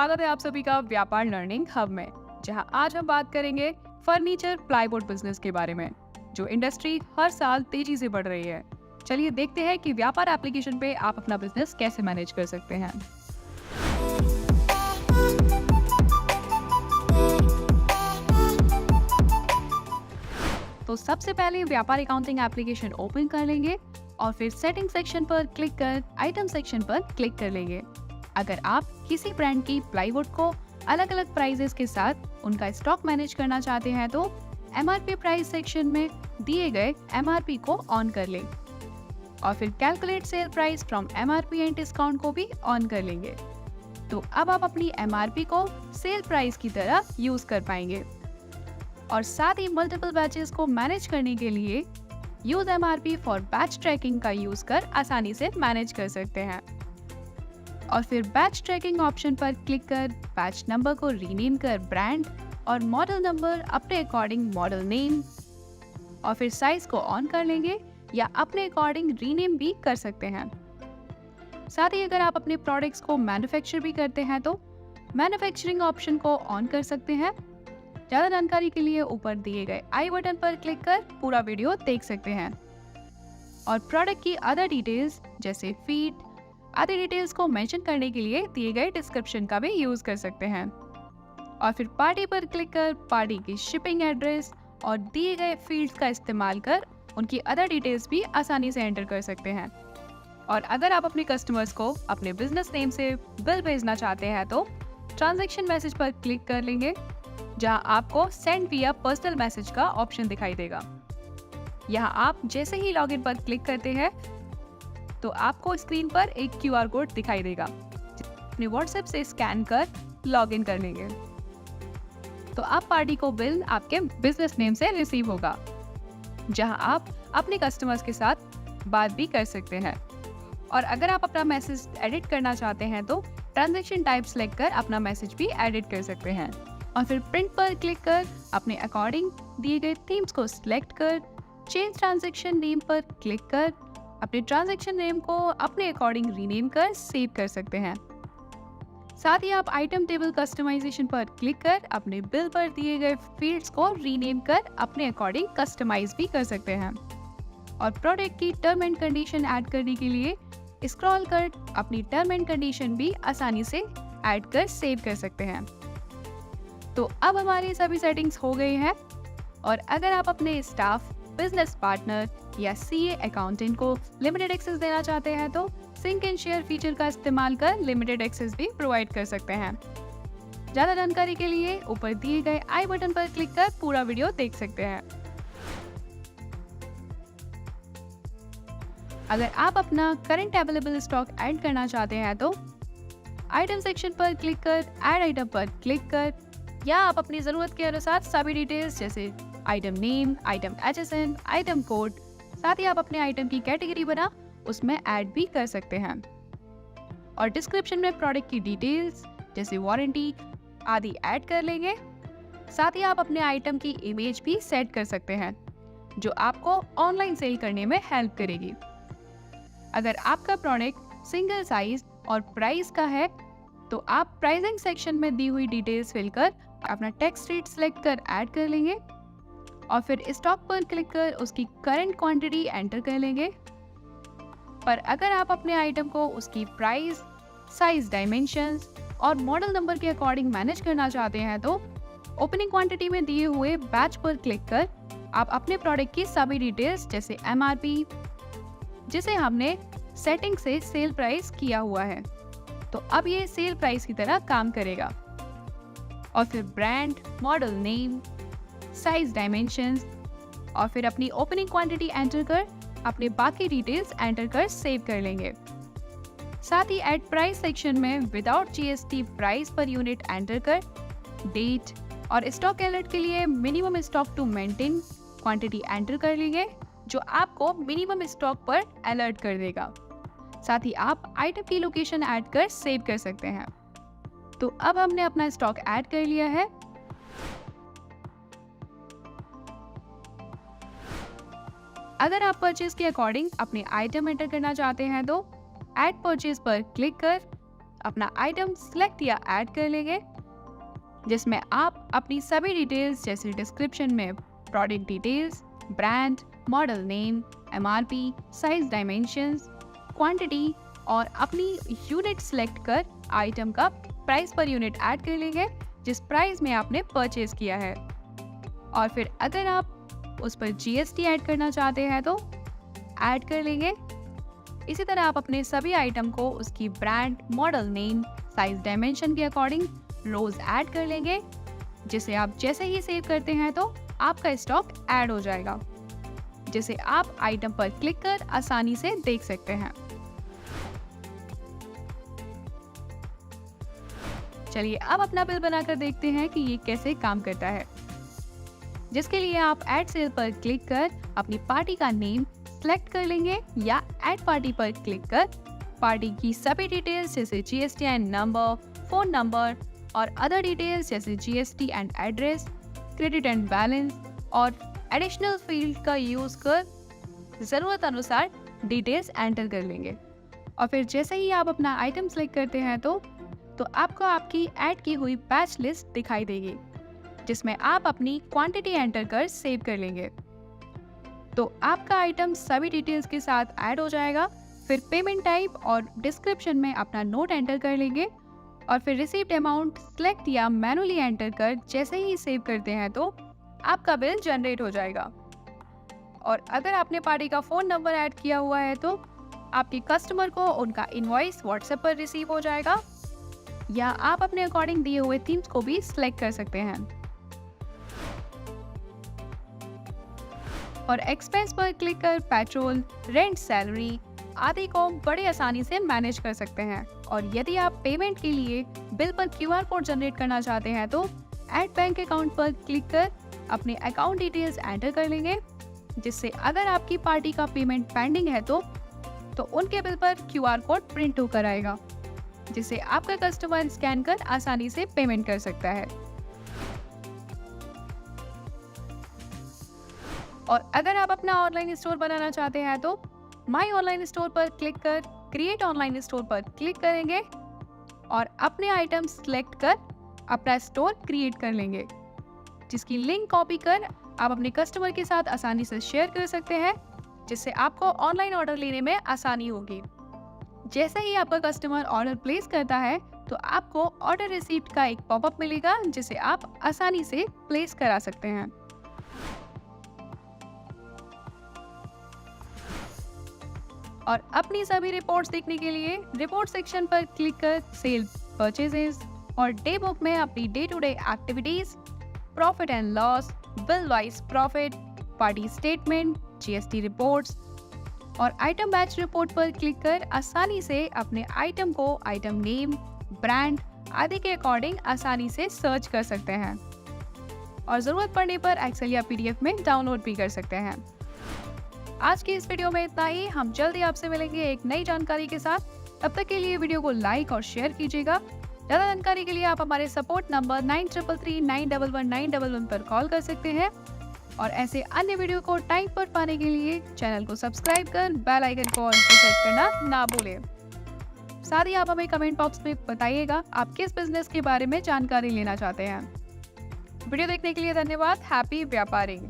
स्वागत है आप सभी का व्यापार लर्निंग हब में, जहां आज हम बात करेंगे फर्नीचर प्लाईवुड बिजनेस के बारे में, जो इंडस्ट्री हर साल तेजी से बढ़ रही है। चलिए देखते हैं कि व्यापार एप्लीकेशन पे आप अपना बिजनेस कैसे मैनेज कर सकते हैं। तो सबसे पहले व्यापार अकाउंटिंग एप्लीकेशन ओपन कर लेंगे और फिर सेटिंग सेक्शन पर क्लिक कर आइटम सेक्शन पर क्लिक कर लेंगे। अगर आप किसी ब्रांड की प्लाईवुड को अलग अलग प्राइजेस के साथ उनका स्टॉक मैनेज करना चाहते हैं तो MRP प्राइस सेक्शन में दिए गए MRP को ऑन कर लें और फिर calculate sale price from MRP and discount को भी ऑन कर लेंगे। तो अब आप अपनी MRP को सेल प्राइस की तरह यूज कर पाएंगे और साथ ही मल्टीपल बैचेस को मैनेज करने के लिए use MRP for batch tracking का यूज कर आसानी से मैनेज कर सकते हैं। और फिर बैच ट्रैकिंग ऑप्शन पर क्लिक कर बैच नंबर को रीनेम कर ब्रांड और मॉडल नंबर अपने अकॉर्डिंग मॉडल नेम और फिर साइज को ऑन कर लेंगे या अपने अकॉर्डिंग रीनेम भी कर सकते हैं। साथ ही अगर आप अपने प्रोडक्ट्स को मैन्युफैक्चर भी करते हैं तो मैन्युफैक्चरिंग ऑप्शन को ऑन कर सकते हैं। ज़्यादा जानकारी के लिए ऊपर दिए गए आई बटन पर क्लिक कर पूरा वीडियो देख सकते हैं और प्रोडक्ट की अदर डिटेल्स जैसे फीड आदि डिटेल्स को मेंशन करने के लिए दिए गए डिस्क्रिप्शन का भी यूज कर सकते हैं। और फिर पार्टी पर क्लिक कर पार्टी की शिपिंग एड्रेस और दिए गए फील्ड्स का इस्तेमाल कर उनकी अदर डिटेल्स भी आसानी से एंटर कर सकते हैं। और अगर आप अपने कस्टमर्स को अपने बिजनेस नेम से बिल भेजना चाहते हैं तो ट्रांजैक्शन मैसेज पर क्लिक कर लेंगे, जहां आपको सेंड विया पर्सनल मैसेज का ऑप्शन दिखाई देगा। यहां आप जैसे ही लॉगिन पर क्लिक करते हैं तो आपको स्क्रीन पर एक QR कोड दिखाई देगा, अपने WhatsApp से स्कैन कर लॉगिन कर लेंगे। तो अब पार्टी को बिल आपके बिजनेस नेम से रिसीव होगा, जहां आप अपने कस्टमर्स के साथ बात भी कर सकते हैं। और अगर आप अपना मैसेज एडिट करना चाहते हैं तो ट्रांजैक्शन टाइप सेलेक्ट कर अपना मैसेज भी एडिट कर सकते हैं। और फिर प्रिंट पर क्लिक कर अपने अकॉर्डिंग दिए गए थीम्स को सिलेक्ट कर चेंज ट्रांजैक्शन नेम पर क्लिक कर अपने ट्रांजैक्शन नेम को अपने अकॉर्डिंग रीनेम कर सेव कर सकते हैं। साथ ही आप आइटम टेबल कस्टमाइजेशन पर क्लिक कर अपने बिल पर दिए गए फील्ड्स को रीनेम कर अपने अकॉर्डिंग कस्टमाइज भी कर सकते हैं। और प्रोडक्ट की टर्म एंड कंडीशन ऐड करने के लिए स्क्रॉल कर अपनी टर्म एंड कंडीशन भी आसानी से ऐड कर सेव कर सकते हैं। तो अब हमारी सभी सेटिंग्स हो गई हैं और अगर आप अपने स्टाफ, बिजनेस पार्टनर या CA अकाउंटेंट को लिमिटेड एक्सेस देना चाहते हैं तो सिंक एंड शेयर फीचर का इस्तेमाल कर लिमिटेड एक्सेस भी प्रोवाइड कर सकते हैं। ज़्यादा जानकारी के लिए ऊपर दिए गए आई बटन पर क्लिक कर पूरा वीडियो देख सकते हैं। अगर आप अपना करंट अवेलेबल स्टॉक ऐड करना चाहते हैं तो आइटम सेक्शन पर क्लिक कर ऐड आइटम पर क्लिक कर या आप अपनी ज़रूरत के अनुसार सभी डिटेल्स जैसे item name, item HSN, item code, साथ ही आप अपने आइटम की कैटेगरी बना उसमें ऐड भी कर सकते हैं। और डिस्क्रिप्शन में प्रोडक्ट की डिटेल्स जैसे वारंटी आदि ऐड कर लेंगे। साथ ही आप अपने आइटम की इमेज भी सेट कर सकते हैं जो आपको ऑनलाइन सेल करने में हेल्प करेगी। अगर आपका प्रोडक्ट सिंगल साइज और प्राइस का है तो आप प्राइसिंग सेक्शन में दी हुई डिटेल्स फिल कर अपना टेक्स्ट रेट सेलेक्ट कर ऐड कर लेंगे और फिर स्टॉक पर क्लिक कर उसकी करंट क्वांटिटी एंटर कर लेंगे। पर अगर आप अपने आइटम को उसकी प्राइस, साइज, डायमेंशंस और मॉडल नंबर के अकॉर्डिंग मैनेज करना चाहते हैं तो ओपनिंग क्वांटिटी में दिए हुए बैच पर क्लिक कर आप अपने प्रोडक्ट की सभी डिटेल्स जैसे MRP जिसे हमने सेटिंग से सेल प्राइस किया हुआ है तो अब ये सेल प्राइस की तरह काम करेगा। और फिर brand, model name, size, dimensions और फिर अपनी ओपनिंग क्वांटिटी एंटर कर अपने बाकी डिटेल्स एंटर कर सेव कर लेंगे। साथ ही एड प्राइस सेक्शन में without GST price per unit enter कर डेट और स्टॉक अलर्ट के लिए minimum stock to maintain quantity enter कर लेंगे जो आपको मिनिमम स्टॉक पर अलर्ट कर देगा। साथ ही आप आइटम की लोकेशन ऐड कर सेव कर सकते हैं। तो अब हमने अपना स्टॉक ऐड कर लिया है। अगर आप परचेज के अकॉर्डिंग अपने आइटम एंटर करना चाहते हैं तो ऐड परचेज पर क्लिक कर अपना आइटम सिलेक्ट या ऐड कर लेंगे, जिसमें आप अपनी सभी डिटेल्स जैसे डिस्क्रिप्शन में product details, brand, model name, MRP, size, dimensions, quantity और अपनी यूनिट सिलेक्ट कर आइटम का प्राइस पर यूनिट ऐड कर लेंगे जिस प्राइस में आपने परचेज किया है। और फिर अगर आप उस पर जीएसटी ऐड करना चाहते हैं तो ऐड कर लेंगे। इसी तरह आप अपने सभी आइटम को उसकी brand, model name, size, dimension के अकॉर्डिंग रोज ऐड कर लेंगे, जिसे आप जैसे ही सेव करते हैं तो आपका स्टॉक ऐड हो जाएगा, जिसे आप आइटम पर क्लिक कर आसानी से देख सकते हैं। चलिए अब अपना बिल बनाकर देखते हैं कि ये कैसे काम करता है। जिसके लिए आप ऐड सेल पर क्लिक कर अपनी पार्टी का नेम सिलेक्ट कर लेंगे या ऐड पार्टी पर क्लिक कर पार्टी की सभी डिटेल्स जैसे GST and number, phone number और अदर डिटेल्स जैसे GST and address, credit and balance और एडिशनल फील्ड का यूज कर जरूरत अनुसार डिटेल्स एंटर कर लेंगे। और फिर जैसे ही आप अपना आइटम सेलेक्ट करते हैं तो आपको आपकी ऐड की हुई बैच लिस्ट दिखाई देगी, जिसमें आप अपनी क्वांटिटी एंटर कर सेव कर लेंगे। तो आपका आइटम सभी डिटेल्स के साथ ऐड हो जाएगा। फिर पेमेंट टाइप और डिस्क्रिप्शन में अपना नोट एंटर कर लेंगे और फिर रिसीव्ड अमाउंट सिलेक्ट या मैनुअली एंटर कर जैसे ही सेव करते हैं तो आपका बिल जनरेट हो जाएगा। और अगर आपने पार्टी का फ़ोन नंबर ऐड किया हुआ है तो आपके कस्टमर को उनका इनवॉइस व्हाट्सएप पर रिसीव हो जाएगा, या आप अपने अकॉर्डिंग दिए हुए थीम्स को भी सिलेक्ट कर सकते हैं। और एक्सपेंस पर क्लिक कर पेट्रोल, रेंट, सैलरी आदि को बड़े आसानी से मैनेज कर सकते हैं। और यदि आप पेमेंट के लिए बिल पर क्यूआर कोड जनरेट करना चाहते हैं तो ऐड बैंक अकाउंट पर क्लिक कर अपने अकाउंट डिटेल्स एंटर कर लेंगे, जिससे अगर आपकी पार्टी का पेमेंट पेंडिंग है तो उनके बिल पर क्यूआर कोड प्रिंट होकर आएगा, जिसे आपका कस्टमर स्कैन कर आसानी से पेमेंट कर सकता है। और अगर आप अपना ऑनलाइन स्टोर बनाना चाहते हैं तो माई ऑनलाइन स्टोर पर क्लिक कर क्रिएट ऑनलाइन स्टोर पर क्लिक करेंगे और अपने आइटम सिलेक्ट कर अपना स्टोर क्रिएट कर लेंगे, जिसकी लिंक कॉपी कर आप अपने कस्टमर के साथ आसानी से शेयर कर सकते हैं, जिससे आपको ऑनलाइन ऑर्डर लेने में आसानी होगी। जैसे ही आपका कस्टमर ऑर्डर प्लेस करता है तो आपको ऑर्डर रिसीप्ट का एक पॉपअप मिलेगा, जिसे आप आसानी से प्लेस करा सकते हैं। और अपनी सभी रिपोर्ट्स देखने के लिए रिपोर्ट सेक्शन पर क्लिक कर सेल, परचेजेस और डे बुक में अपनी day to day activities, profit and loss, bill wise profit, party statement, GST reports और आइटम बैच रिपोर्ट पर क्लिक कर आसानी से अपने आइटम को आइटम नेम, ब्रांड आदि के अकॉर्डिंग आसानी से सर्च कर सकते हैं और ज़रूरत पड़ने पर एक्सेल या पीडीएफ में डाउनलोड भी कर सकते हैं। आज की इस वीडियो में इतना ही। हम जल्दी आपसे मिलेंगे एक नई जानकारी के साथ। तब तक के लिए वीडियो को लाइक और शेयर कीजिएगा। ज़्यादा जानकारी के लिए आप हमारे सपोर्ट नंबर 9333911911 पर कॉल कर सकते हैं और ऐसे अन्य वीडियो को टाइम पर पाने के लिए चैनल को सब्सक्राइब कर बेल आइकन को ऑल पर सेट करना ना भूलें। साथ ही आप हमें कमेंट बॉक्स में बताइएगा आप किस बिजनेस के बारे में जानकारी लेना चाहते हैं। वीडियो देखने के लिए धन्यवाद। हैप्पी व्यापारिंग।